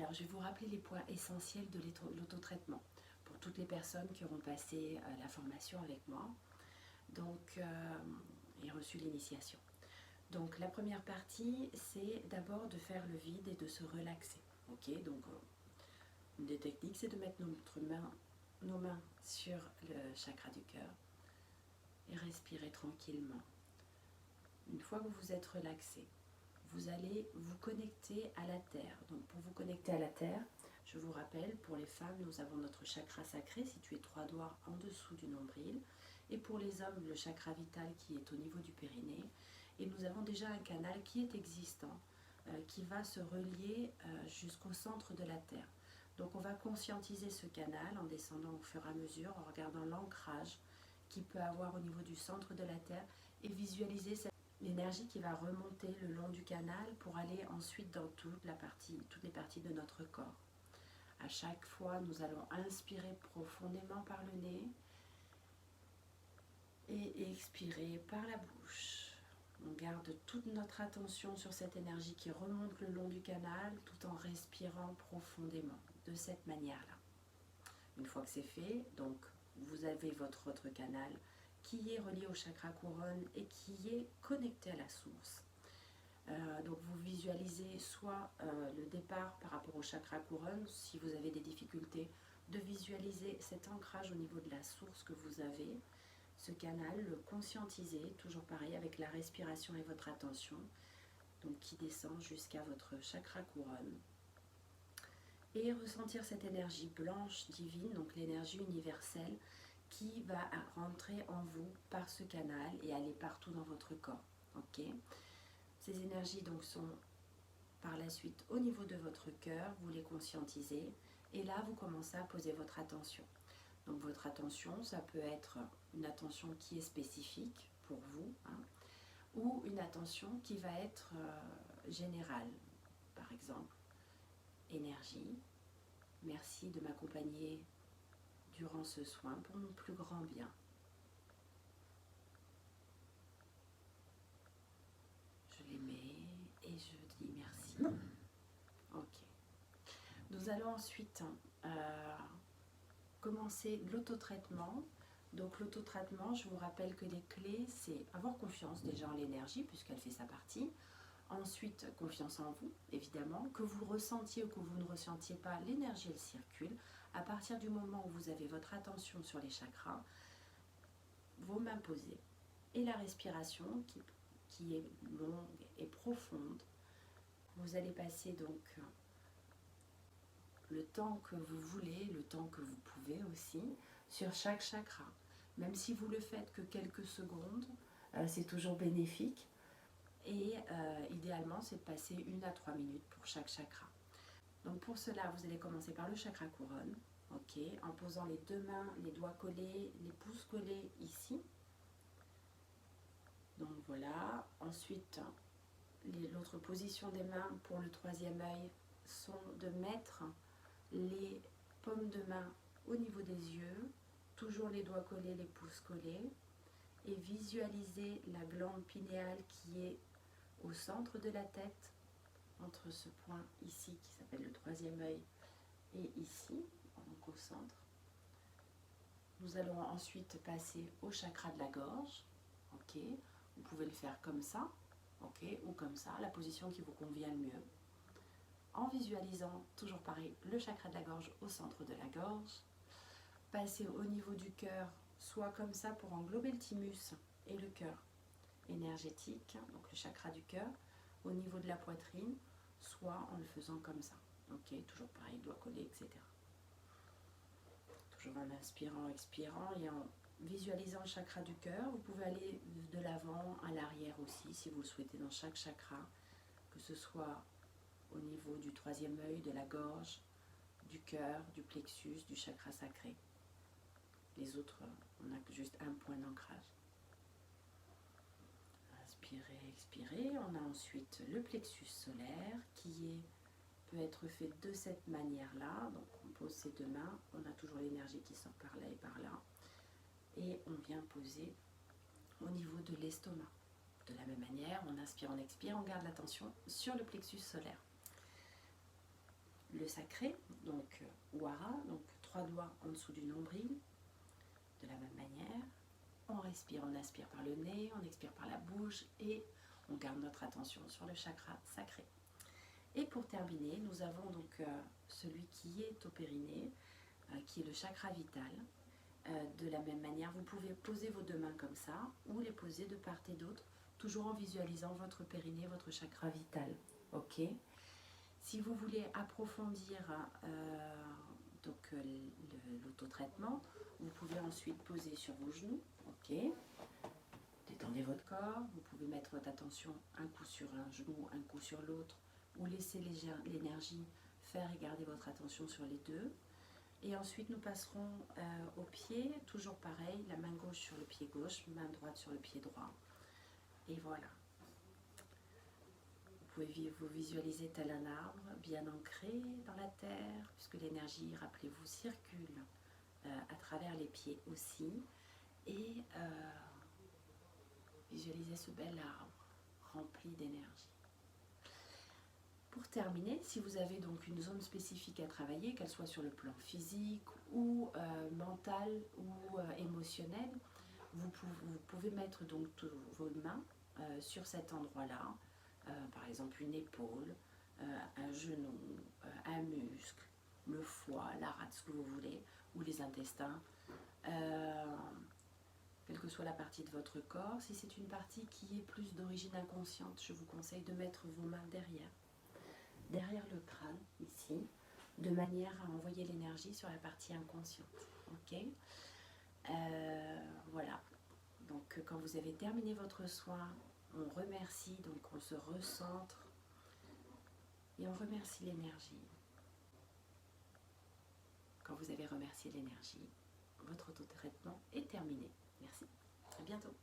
Alors, je vais vous rappeler les points essentiels de l'autotraitement pour toutes les personnes qui auront passé la formation avec moi donc, et reçu l'initiation. Donc, la première partie, c'est d'abord de faire le vide et de se relaxer. Ok, donc, une des techniques, c'est de mettre nos mains sur le chakra du cœur et respirer tranquillement. Une fois que vous vous êtes relaxé, vous allez vous connecter à la terre. Donc pour vous connecter à la terre, je vous rappelle, pour les femmes, nous avons notre chakra sacré situé 3 doigts en dessous du nombril. Et pour les hommes, le chakra vital qui est au niveau du périnée. Et nous avons déjà un canal qui est existant, qui va se relier jusqu'au centre de la terre. Donc on va conscientiser ce canal en descendant au fur et à mesure, en regardant l'ancrage qu'il peut avoir au niveau du centre de la terre et visualiser l'énergie qui va remonter le long du canal pour aller ensuite dans toutes les parties de notre corps. À chaque fois, nous allons inspirer profondément par le nez et expirer par la bouche. On garde toute notre attention sur cette énergie qui remonte le long du canal tout en respirant profondément de cette manière-là. Une fois que c'est fait, donc vous avez votre autre canal qui est relié au chakra couronne et qui est connecté à la source. Donc vous visualisez soit le départ par rapport au chakra couronne, si vous avez des difficultés, de visualiser cet ancrage au niveau de la source que vous avez, ce canal, le conscientiser, toujours pareil avec la respiration et votre attention, donc qui descend jusqu'à votre chakra couronne. Et ressentir cette énergie blanche divine, donc l'énergie universelle, qui va rentrer en vous par ce canal et aller partout dans votre corps. Ok. Ces énergies donc sont par la suite au niveau de votre cœur, vous les conscientisez et là vous commencez à poser votre attention. Donc votre attention, ça peut être une attention qui est spécifique pour vous, hein, ou une attention qui va être générale. Par exemple, énergie, merci de m'accompagner durant ce soin pour mon plus grand bien. Je les mets et je dis merci. Ok. Nous allons ensuite commencer l'autotraitement. Donc l'autotraitement, je vous rappelle que les clés, c'est avoir confiance déjà en l'énergie puisqu'elle fait sa partie. Ensuite, confiance en vous, évidemment. Que vous ressentiez ou que vous ne ressentiez pas, l'énergie, elle circule. À partir du moment où vous avez votre attention sur les chakras, vos mains posées et la respiration qui est longue et profonde, vous allez passer donc le temps que vous voulez, le temps que vous pouvez aussi, sur chaque chakra. Même si vous le faites que quelques secondes, c'est toujours bénéfique. Et idéalement, c'est de passer 1 à 3 minutes pour chaque chakra. Donc pour cela, vous allez commencer par le chakra couronne, ok, en posant les deux mains, les doigts collés, les pouces collés ici. Donc voilà. Ensuite, l'autre position des mains pour le troisième œil sont de mettre les paumes de main au niveau des yeux, toujours les doigts collés, les pouces collés, et visualiser la glande pinéale qui est au centre de la tête, entre ce point ici qui s'appelle le troisième œil et ici, donc au centre. Nous allons ensuite passer au chakra de la gorge, ok. Vous pouvez le faire comme ça, ok, ou comme ça, la position qui vous convient le mieux. En visualisant, toujours pareil, le chakra de la gorge au centre de la gorge. Passer au niveau du cœur, soit comme ça pour englober le thymus et le cœur énergétique, donc le chakra du cœur, au niveau de la poitrine, soit en le faisant comme ça. Ok, toujours pareil, doigt collé, etc. Toujours en inspirant, expirant et en visualisant le chakra du cœur. Vous pouvez aller de l'avant à l'arrière aussi, si vous le souhaitez, dans chaque chakra, que ce soit au niveau du troisième œil, de la gorge, du cœur, du plexus, du chakra sacré. Les autres, on a juste un point d'ancrage. Inspirez, expirez. On a ensuite le plexus solaire qui peut être fait de cette manière-là. Donc on pose ses deux mains, on a toujours l'énergie qui sort par là et par là. Et on vient poser au niveau de l'estomac. De la même manière, on inspire, on expire, on garde l'attention sur le plexus solaire. le sacré, donc Wara, donc 3 doigts en dessous du nombril, de la même manière. On respire, on inspire par le nez, on expire par la bouche et on garde notre attention sur le chakra sacré. Et pour terminer, nous avons donc celui qui est au périnée, qui est le chakra vital. De la même manière, vous pouvez poser vos 2 mains comme ça ou les poser de part et d'autre, toujours en visualisant votre périnée, votre chakra vital. Ok. Si vous voulez approfondir l'autotraitement, vous pouvez ensuite poser sur vos genoux. Ok. Détendez votre corps. Vous pouvez mettre votre attention un coup sur un genou, un coup sur l'autre, ou laisser l'énergie faire et garder votre attention sur les deux. Et ensuite, nous passerons au pied, toujours pareil, la main gauche sur le pied gauche, main droite sur le pied droit. Et voilà. Vous pouvez vous visualiser tel un arbre, bien ancré dans la terre, puisque l'énergie, rappelez-vous, circule à travers les pieds aussi. Et visualisez ce bel arbre rempli d'énergie. Pour terminer, si vous avez donc une zone spécifique à travailler, qu'elle soit sur le plan physique ou mental ou émotionnel, vous pouvez mettre donc vos mains sur cet endroit-là, par exemple une épaule, un genou, un muscle, le foie, la rate, ce que vous voulez, ou les intestins, quelle que soit la partie de votre corps. Si c'est une partie qui est plus d'origine inconsciente, je vous conseille de mettre vos mains derrière le crâne, ici, de manière à envoyer l'énergie sur la partie inconsciente. Ok. Voilà. Donc, quand vous avez terminé votre soin, on remercie, donc on se recentre et on remercie l'énergie. Quand vous avez remercié l'énergie, votre autotraitement est terminé. Merci. À bientôt.